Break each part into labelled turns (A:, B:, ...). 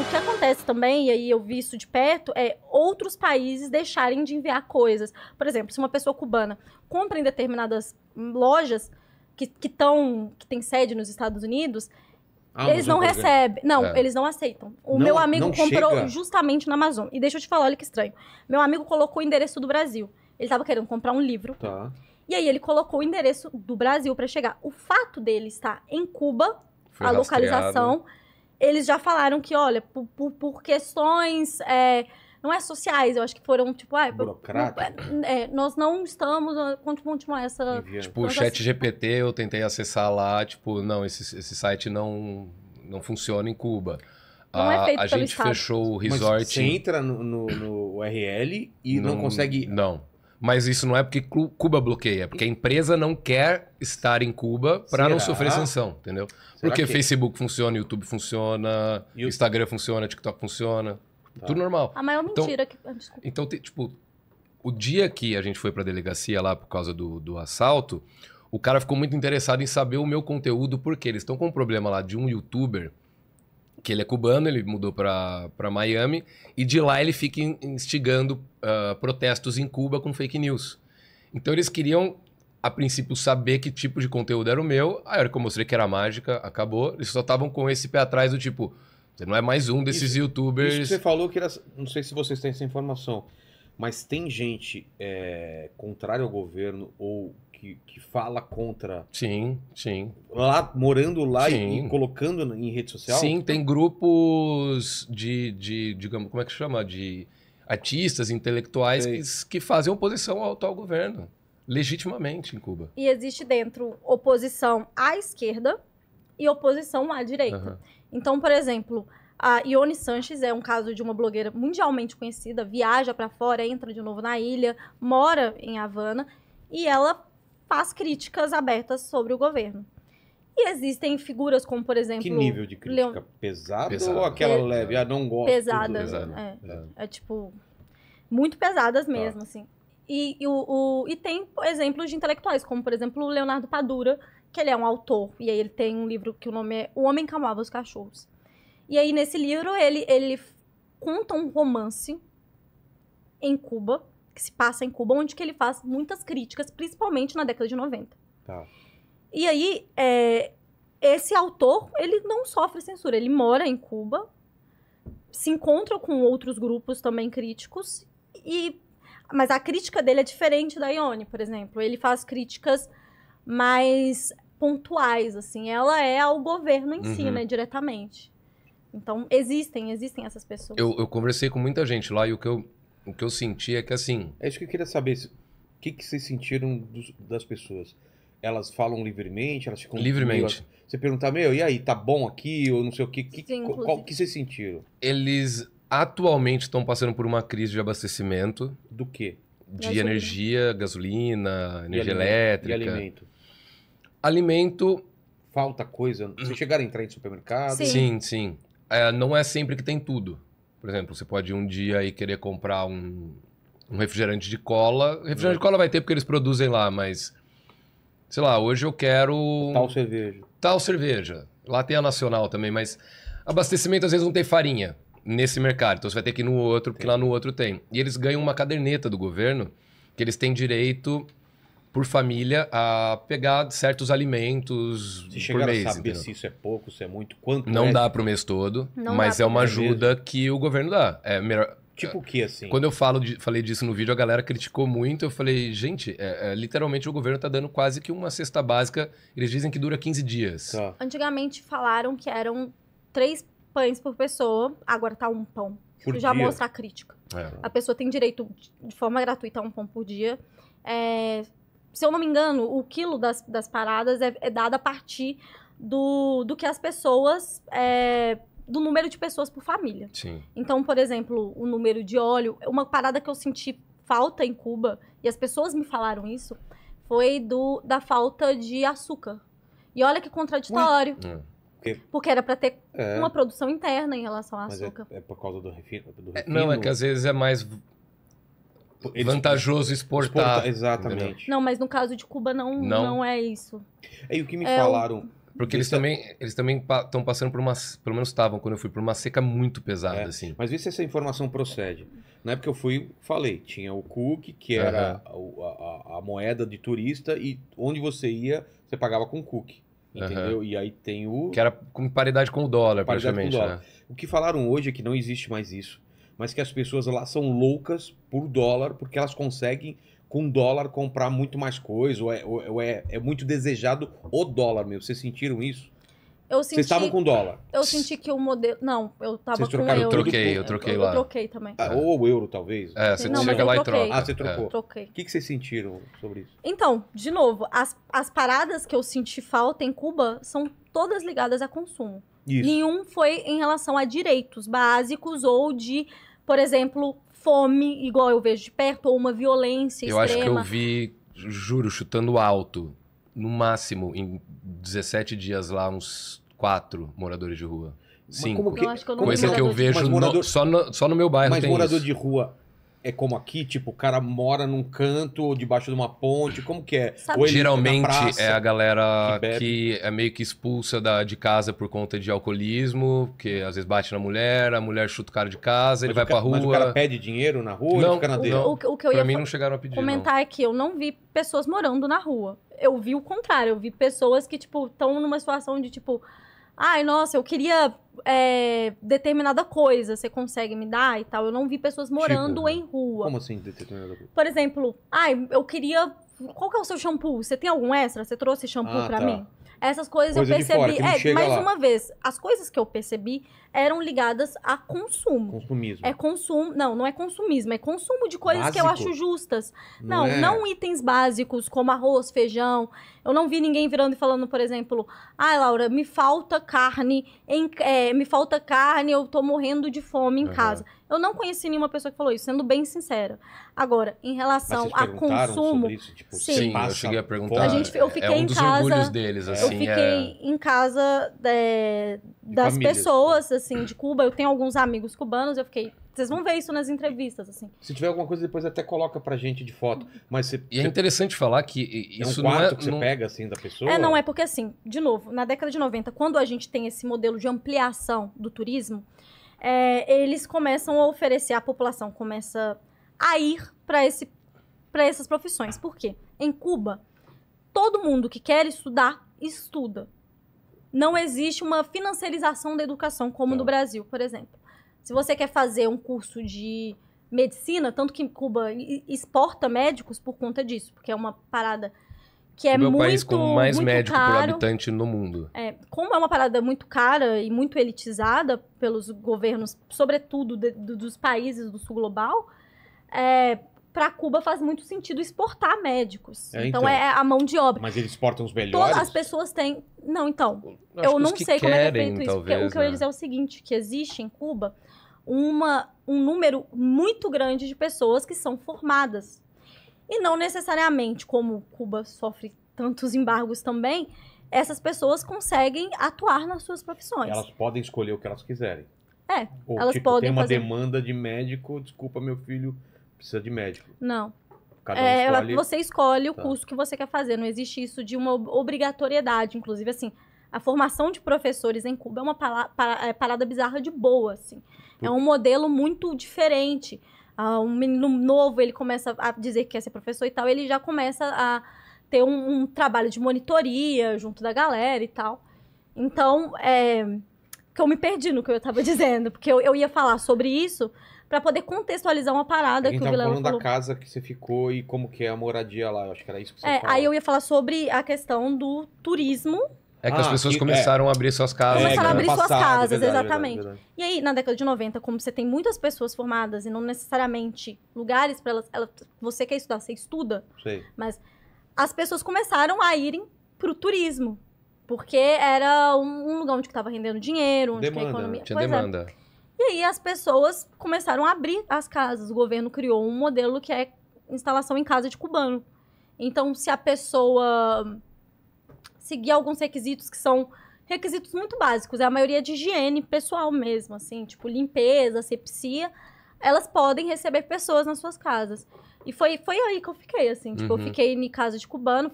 A: o que acontece também, e aí eu vi isso de perto, é outros países deixarem de enviar coisas. Por exemplo, se uma pessoa cubana compra em determinadas lojas que tem sede nos Estados Unidos, eles não recebem. Não, eles não aceitam. O meu amigo comprou justamente na Amazon. E deixa eu te falar, olha que estranho. Meu amigo colocou o endereço do Brasil. Ele tava querendo comprar um livro.
B: Tá.
A: E aí ele colocou o endereço do Brasil para chegar. O fato dele estar em Cuba,
C: Foi
A: a
C: rastreado.
A: localização, eles já falaram que, olha, por questões... não é sociais, eu acho que foram, tipo...
B: burocrático.
A: Nós não estamos... continuar essa...
C: Tipo, o ChatGPT eu tentei acessar lá, tipo, não, esse site não funciona em Cuba.
A: Não é feito
C: a
A: pelo
C: gente
A: Estado.
C: fechou o resort...
B: Mas você entra no URL e não consegue...
C: Não. Mas isso não é porque Cuba bloqueia, é porque a empresa não quer estar em Cuba para não sofrer sanção, entendeu? Porque Facebook funciona, YouTube funciona, Instagram funciona, TikTok funciona, tudo normal.
A: A maior mentira que... Desculpa.
C: Então, tipo, o dia que a gente foi pra delegacia lá por causa do assalto, o cara ficou muito interessado em saber o meu conteúdo, porque eles estão com um problema lá de um youtuber, que ele é cubano, ele mudou pra Miami, e de lá ele fica instigando protestos em Cuba com fake news. Então eles queriam, a princípio, saber que tipo de conteúdo era o meu. Aí a hora que eu mostrei que era mágica, acabou. Eles só estavam com esse pé atrás do tipo, você não é mais um desses youtubers...
B: Isso que você falou que era... Não sei se vocês têm essa informação, mas tem gente contrária ao governo ou que fala contra...
C: Sim, sim.
B: Lá, morando lá
C: Sim.
B: e colocando em rede social?
C: Sim, tem grupos digamos, como é que chama? De artistas, intelectuais que fazem oposição ao atual governo. Legitimamente em Cuba.
A: E existe dentro oposição à esquerda e oposição à direita. Então, por exemplo, a Ione Sanches é um caso de uma blogueira mundialmente conhecida, viaja pra fora, entra de novo na ilha, mora em Havana, e ela faz críticas abertas sobre o governo. E existem figuras como, por exemplo...
B: Que nível de crítica? Pesado ou aquela leve? Não gosto.
A: Pesada. É tipo... Muito pesadas mesmo, assim. E tem exemplos de intelectuais, como, por exemplo, o Leonardo Padura, que ele é um autor. E aí ele tem um livro que o nome é O Homem que Amava os Cachorros. E aí, nesse livro, ele conta um romance em Cuba, que se passa em Cuba, onde que ele faz muitas críticas, principalmente na década de 90.
B: Tá.
A: E aí, esse autor, ele não sofre censura. Ele mora em Cuba, se encontra com outros grupos também críticos, mas a crítica dele é diferente da Ione, por exemplo. Ele faz críticas mais pontuais, assim. Ela é ao governo em si, né, diretamente. Então, existem essas pessoas.
C: Eu conversei com muita gente lá e o que eu senti é que, assim...
B: É isso que eu queria saber. O que vocês sentiram das pessoas? Elas falam livremente? Elas ficam...
C: Livremente.
B: Você perguntar, e aí, tá bom aqui? Ou não sei o quê.
A: Sim,
B: Qual que vocês sentiram?
C: Eles atualmente estão passando por uma crise de abastecimento.
B: Do quê?
C: De energia, gasolina, energia elétrica.
B: E alimento?
C: Alimento...
B: Falta coisa? Vocês chegaram a entrar em supermercado?
C: Sim. Não é sempre que tem tudo. Por exemplo, você pode um dia ir querer comprar um refrigerante de cola. Refrigerante de cola vai ter porque eles produzem lá, mas... Sei lá, hoje eu quero... Tal cerveja. Lá tem a nacional também, mas... Abastecimento às vezes não tem farinha nesse mercado. Então você vai ter que ir no outro, porque lá no outro tem. E eles ganham uma caderneta do governo que eles têm direito... por família, a pegar certos alimentos por mês.
B: Você chegaram a saber se isso é pouco, se é muito, quanto
C: não dá pro mês todo, mas é uma ajuda que o governo dá. É melhor...
B: Tipo o que, assim?
C: Quando eu falei disso no vídeo, a galera criticou muito. Eu falei, gente, literalmente o governo tá dando quase que uma cesta básica. Eles dizem que dura 15 dias.
B: Tá.
A: Antigamente falaram que eram 3 pães por pessoa, agora tá 1 pão.
B: Por
A: já
B: dia?
A: mostra a crítica. A pessoa tem direito, de forma gratuita, a 1 pão por dia. Se eu não me engano, o quilo das paradas é dado a partir do que as pessoas... do número de pessoas por família.
C: Sim.
A: Então, por exemplo, o número de óleo... Uma parada que eu senti falta em Cuba, e as pessoas me falaram isso, foi da falta de açúcar. E olha que contraditório. Porque era para ter uma produção interna em relação ao açúcar.
B: Mas é por causa do refino?
C: Não, é que às vezes é mais... vantajoso exportar.
B: Exatamente.
C: Entendeu?
A: Não, mas no caso de Cuba não é isso.
B: E o que me falaram
C: Porque eles também estão passando por uma... Pelo menos estavam, quando eu fui, por uma seca muito pesada, assim.
B: Mas vê se essa informação procede. Na época que eu falei, tinha o Cook, que era a moeda de turista, e onde você ia, você pagava com Cook. Entendeu? E aí tem o...
C: Que era com paridade com o dólar, praticamente.
B: Com o dólar. Né? O que falaram hoje é que não existe mais isso. Mas que as pessoas lá são loucas por dólar, porque elas conseguem, com dólar, comprar muito mais coisa. Ou é muito desejado o dólar mesmo. Vocês sentiram isso? Vocês estavam com dólar?
A: Eu senti que o modelo... Não, eu tava
B: Vocês
A: com
B: trocaram
A: euro.
C: Eu troquei lá.
A: Eu troquei também.
B: Ou o euro, talvez?
C: Você
A: Não,
C: chega lá e
A: troquei.
C: troca.
B: Você trocou.
A: Troquei.
B: O que vocês sentiram sobre isso?
A: Então, de novo, as paradas que eu senti falta em Cuba são todas ligadas a consumo.
B: Isso.
A: Nenhum foi em relação a direitos básicos ou de, por exemplo, fome, igual eu vejo de perto, ou uma violência
C: Eu acho que
A: extrema.
C: eu vi, juro, chutando alto, no máximo, em 17 dias lá, uns 4 moradores de rua. 5.
B: como que-
A: Eu acho que eu não
C: Coisa
A: vi
C: que eu
A: morador de
C: vejo
B: Mas morador-
C: só no meu bairro
B: Mas
C: tem
B: morador
C: isso.
B: de rua é como aqui? Tipo, o cara mora num canto ou debaixo de uma ponte? Como que é?
A: Sabe-
B: Ou ele
C: Geralmente
B: na praça?
C: é a galera
B: que bebe.
C: que é meio que expulsa de casa por conta de alcoolismo, que às vezes bate na mulher, a mulher chuta o cara de casa, ele vai pra rua.
B: Mas o cara pede dinheiro na rua
C: Não,
B: ele fica na dele?
C: não.
A: O que eu
C: Pra
A: ia
C: mim não chegaram a pedir,
A: comentar é que eu não vi pessoas morando na rua. Eu vi o contrário. Eu vi pessoas que, tipo, estão numa situação de, tipo... Ai, nossa, eu queria determinada coisa. Você consegue me dar e tal? Eu não vi pessoas morando
B: Tipo,
A: em rua.
B: Como assim, determinada coisa?
A: Por exemplo, ai, eu queria... Qual que é o seu shampoo? Você tem algum extra? Você trouxe shampoo pra
B: tá.
A: mim? Essas coisas
B: Coisa
A: eu
B: de fora,
A: percebi.
B: que não chega
A: Mais
B: lá.
A: uma vez, as coisas que eu percebi eram ligadas a consumo.
B: Consumismo.
A: É consumo... Não é consumismo. É consumo de coisas que eu
B: Básico?
A: acho justas.
B: Não é-
A: Não itens básicos como arroz, feijão. Eu não vi ninguém virando e falando, por exemplo... Ai, Laura, me falta carne. Me falta carne, eu tô morrendo de fome em
C: Aham.
A: casa. Eu não conheci nenhuma pessoa que falou isso, sendo bem sincera. Agora, em
B: Mas
A: relação
B: vocês
A: a
B: perguntaram
A: consumo...
B: sobre isso? Tipo,
A: Sim.
B: você
C: Sim, eu
B: passa
C: cheguei a perguntar.
B: fome?
A: eu fiquei
C: é um
A: em
C: dos
A: casa-
C: orgulhos deles,
A: Eu
C: assim.
A: fiquei em casa das
B: famílias.
A: pessoas, assim, de Cuba. Eu tenho alguns amigos cubanos, eu fiquei... Vocês vão ver isso nas entrevistas, assim.
B: Se tiver alguma coisa, depois até coloca pra gente de foto. Mas você,
C: E é interessante falar que
B: é um
C: isso
B: quarto
C: não é...
B: que você pega, assim, da pessoa?
A: É porque assim, de novo, na década de 90, quando a gente tem esse modelo de ampliação do turismo, eles começam a oferecer, a população começa a ir para essas profissões. Por quê? Em Cuba, todo mundo que quer estudar, estuda. Não existe uma financiarização da educação como
B: Tá.
A: no Brasil, por exemplo. Se você quer fazer um curso de medicina, tanto que Cuba exporta médicos por conta disso, porque é uma parada que é
C: Cuba é o
A: muito,
C: país com mais
A: muito
C: médico por
A: caro.
C: habitante no mundo.
A: Como é uma parada muito cara e muito elitizada pelos governos, sobretudo dos países do sul global, para Cuba faz muito sentido exportar médicos. Então é a mão de obra.
B: Mas eles exportam os melhores?
A: Todas as pessoas têm... Não, então,
C: Acho
A: eu
C: que
A: não
C: os que
A: sei como é que é
C: querem,
A: feito isso. Porque
C: talvez,
A: o que eu ia
C: né?
A: dizer é o seguinte, que existe em Cuba um número muito grande de pessoas que são formadas. E não necessariamente, como Cuba sofre tantos embargos também, essas pessoas conseguem atuar nas suas profissões.
B: Elas podem escolher o que elas quiserem. Ou,
A: elas
B: tipo,
A: podem
B: tem uma
A: fazer...
B: demanda de médico, desculpa, meu filho precisa de médico.
A: Não.
B: Cada um escolhe...
A: Você escolhe o
B: Tá.
A: curso que você quer fazer. Não existe isso de uma obrigatoriedade. Inclusive, assim, a formação de professores em Cuba é uma parada bizarra de boa, assim. É um modelo muito diferente. Um menino novo, ele começa a dizer que quer ser professor e tal, ele já começa a ter um trabalho de monitoria junto da galera e tal. Então, que eu me perdi no que eu tava dizendo, porque eu ia falar sobre isso para poder contextualizar uma parada
B: A gente
A: que o
B: tava
A: Vilela
B: falando
A: falou.
B: da casa que você ficou e como que é a moradia lá. Eu acho que era isso que você falou.
A: Aí eu ia falar sobre a questão do turismo.
C: É que as pessoas
B: que-
C: começaram a abrir suas casas.
A: Começaram a
C: né?
A: abrir suas casas,
B: verdade,
A: exatamente.
B: verdade.
A: E aí, na década de 90, como você tem muitas pessoas formadas e não necessariamente lugares para você quer estudar, você estuda,
B: Sei.
A: mas as pessoas começaram a irem pro turismo. Porque era um lugar onde estava rendendo dinheiro, onde que a
B: Demanda,
A: economia...
C: Tinha
A: Pois é.
C: demanda.
A: E aí as pessoas começaram a abrir as casas. O governo criou um modelo que é instalação em casa de cubano. Então, se a pessoa seguir alguns requisitos que são requisitos muito básicos, a maioria de higiene pessoal mesmo, assim, tipo limpeza, asepsia, elas podem receber pessoas nas suas casas. E foi aí que eu fiquei, assim, tipo, eu
C: Uhum.
A: fiquei em casa de cubano,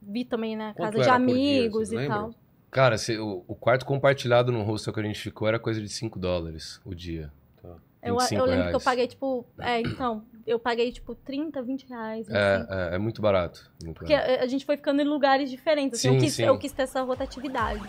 A: vi também na
B: Quanto
A: casa de
B: era por dia,
A: amigos
B: vocês
A: e
B: lembram?
A: tal.
C: Cara, o quarto compartilhado no hostel que a gente ficou era coisa de $5 o dia.
B: Tá.
A: Eu lembro que eu paguei, tipo... então, eu paguei, tipo, 30, 20 reais.
C: É muito barato. Muito
A: porque
C: barato.
A: a gente foi ficando em lugares diferentes. Assim,
C: Sim,
A: eu quis ter essa rotatividade.